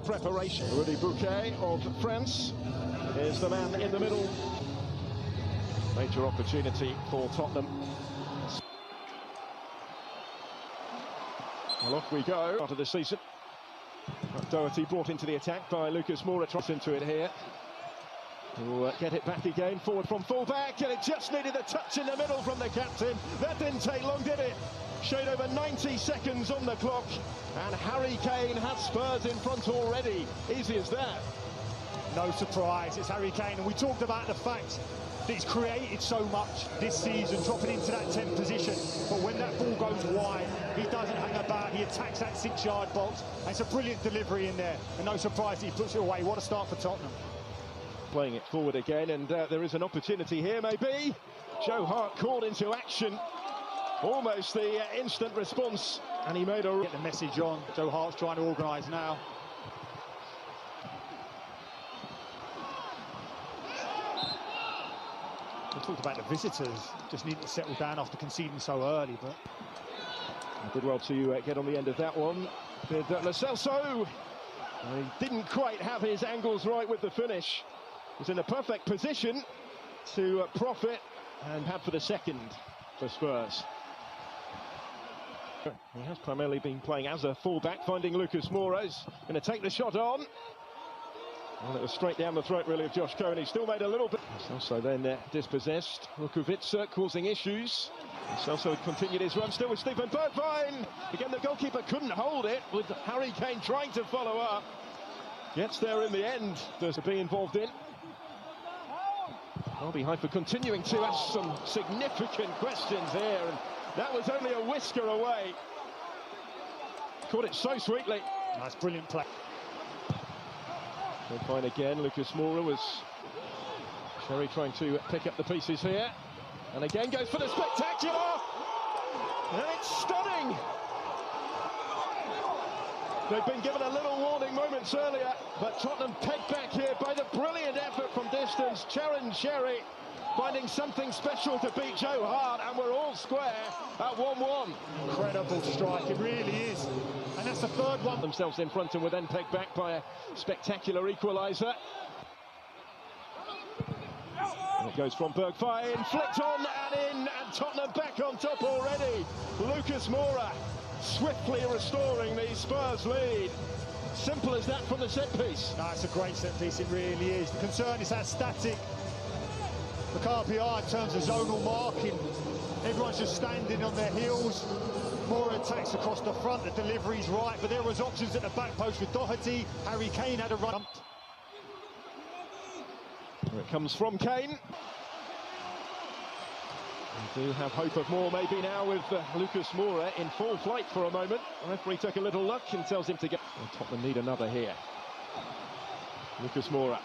preparation. Rudy Bouquet of France is the man in the middle. Major opportunity for Tottenham. Well, off we go after the season. Doherty brought into the attack by Lucas Moura. Tries into it here. He'll get it back again, forward from full-back, and it just needed a touch in the middle from the captain. That didn't take long, did it? Showed over 90 seconds on the clock, and Harry Kane has Spurs in front already. Easy as that. No surprise, it's Harry Kane, and we talked about the fact that he's created so much this season, dropping into that 10th position. But when that ball goes wide, he doesn't hang about, he attacks that 6-yard box, and it's a brilliant delivery in there, and no surprise that he puts it away. What a start for Tottenham. Playing it forward again, and there is an opportunity here, maybe. Joe Hart called into action. Almost the instant response, and he made a... Get the message on. Joe Hart's trying to organise now. We talked about the visitors just need to settle down after conceding so early, but... Did well to get on the end of that one. Did Lo Celso. He didn't quite have his angles right with the finish. Was in a perfect position to profit, and had for the second for Spurs. He has primarily been playing as a fullback, finding Lucas Moura. He's going to take the shot on. Well, it was straight down the throat, really, of Josh Konis. Still made a little bit. Also then dispossessed. Rukovica causing issues. Celso continued his run, still with Steven Bergwijn. Again, the goalkeeper couldn't hold it, with Harry Kane trying to follow up. Gets there in the end, to be involved in. Bobby Hyper continuing to ask some significant questions here, and that was only a whisker away. Caught it so sweetly. Nice, brilliant play. Fine again, Lucas Moura was... Sherry trying to pick up the pieces here. And again goes for the spectacular! And it's stunning! They've been given a little warning moments earlier, but Tottenham pegged back here by the brilliant effort from distance. Charon Sherry finding something special to beat Joe Hart, and we're all square at 1-1. Incredible strike, it really is. And that's the third one. Themselves in front and were then pegged back by a spectacular equaliser. And it goes from Bergwijn, flicked on and in, and Tottenham back on top already. Lucas Moura swiftly restoring the Spurs lead. Simple as that from the set piece. No, it's a great set piece, it really is. The concern is how static the KPR in terms of zonal marking. Everyone's just standing on their heels. Moura attacks across the front, the delivery's right, but there was options at the back post with Doherty. Harry Kane had a run. Here it comes from Kane. We do have hope of more maybe now with Lucas Moura in full flight for a moment. The referee took a little look and tells him to go. And Tottenham need another here. Lucas Moura.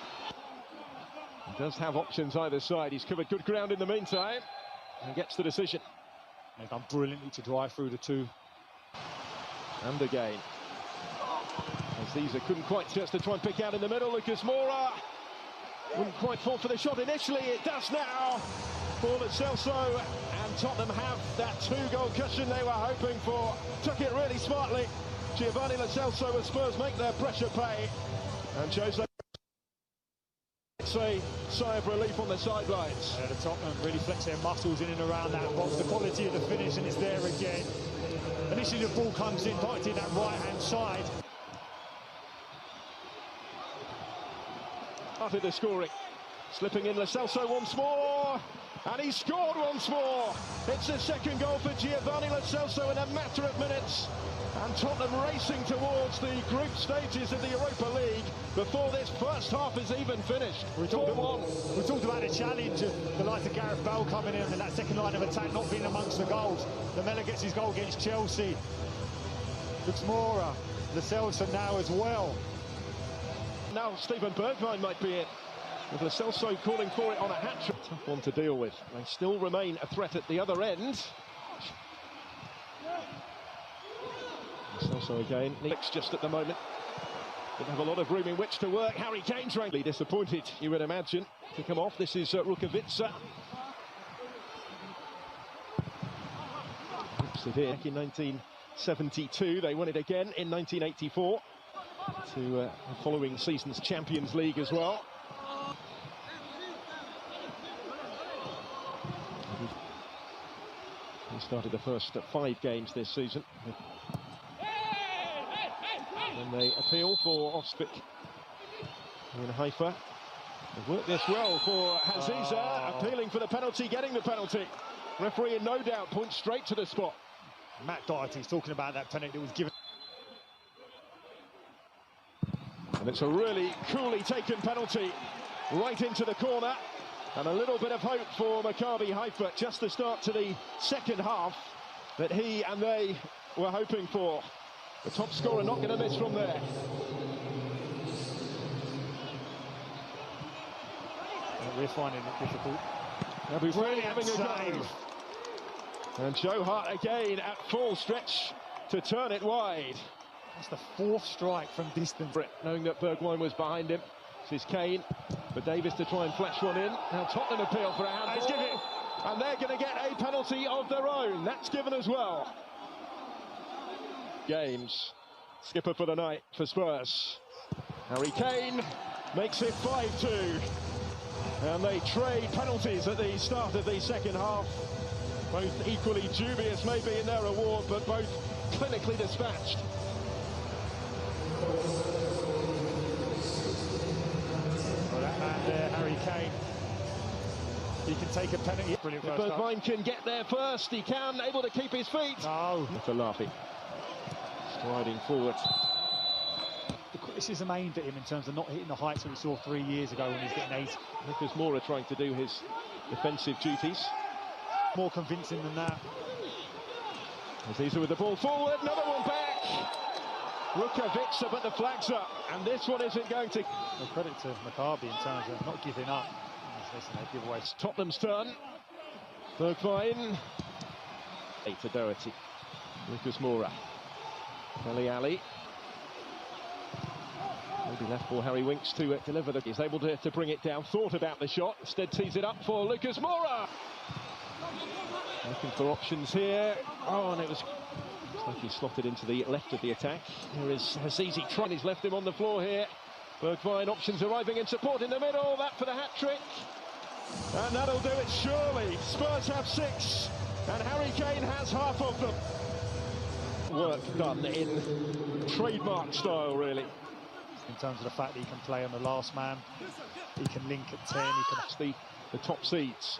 He does have options either side. He's covered good ground in the meantime and gets the decision. They've done brilliantly to drive through the two. And again. As Caesar couldn't quite just to try and pick out in the middle. Lucas Moura wouldn't quite fall for the shot initially. It does now. Ball at Celso, and Tottenham have that 2-goal cushion they were hoping for. Took it really smartly. Giovanni Lo Celso as Spurs make their pressure pay. And Jose a sigh of relief on the sidelines. Yeah, the Tottenham really flex their muscles in and around that box. The quality of the finish, and it's there again. Initially the ball comes in, targeting that right-hand side. After the scoring, slipping in Lo Celso once more. And he scored once more. It's the second goal for Giovanni Lo Celso in a matter of minutes. And Tottenham racing towards the group stages of the Europa League before this first half is even finished. We talked about the challenge of the likes of Gareth Bale coming in and that second line of attack not being amongst the goals. Lamela gets his goal against Chelsea. Looks Moura, Lo Celso now as well. Now Steven Bergwijn might be it. With Lo Celso calling for it on a hat-trick. Tough one to deal with. They still remain a threat at the other end. Lo Celso again. Needs just at the moment. Didn't have a lot of room in which to work. Harry Kane frankly disappointed, you would imagine, to come off. This is Rukovica. Back in 1972. They won it again in 1984. to the following season's Champions League as well. He started the first 5 games this season. And they appeal for Offspik in Haifa. They've worked this well for Haziza, appealing for the penalty, getting the penalty. Referee in no doubt points straight to the spot. Matt Doherty's talking about that penalty that was given. And it's a really coolly taken penalty right into the corner. And a little bit of hope for Maccabi Haifa, just the start to the second half that he and they were hoping for. The top scorer not going to miss from there. We're finding it difficult. Abu Frani having a go. And Joe Hart again at full stretch to turn it wide. That's the 4th strike from distance. Knowing that Bergwijn was behind him. This is Kane for Davis to try and flash one in. Now Tottenham appeal for a handball. And they're going to get a penalty of their own. That's given as well. Games. Skipper for the night for Spurs. Harry Kane makes it 5-2. And they trade penalties at the start of the second half. Both equally dubious maybe in their reward, but both clinically dispatched. Well, that man there, Harry Kane, he can take a penalty. Brilliant first half. Bergwijn can get there first. He can, able to keep his feet. No. For laughing. Striding forward. The criticism aimed at him in terms of not hitting the heights that we saw 3 years ago when he was getting 8. Lucas Moura trying to do his defensive duties. More convincing than that. Aziza with the ball forward, another one back. Rukavica, but the flag's up, and this one isn't going to. Well, credit to Maccabi in terms of not giving up. Listen, they give away. It's Tottenham's turn. Bergwijn. To Doherty. Lucas Moura. Ali. Maybe left for Harry Winks to deliver. He's able to bring it down. Thought about the shot. Instead tees it up for Lucas Moura. Looking for options here. Oh, and it was like he slotted into the left of the attack. Here is Hazizi trying. He's left him on the floor here. Bergwijn, options arriving in support in the middle. That for the hat-trick. And that'll do it surely. Spurs have 6. And Harry Kane has half of them. Work done in trademark style, really. In terms of the fact that he can play on the last man. He can link at 10. He can... The top seeds.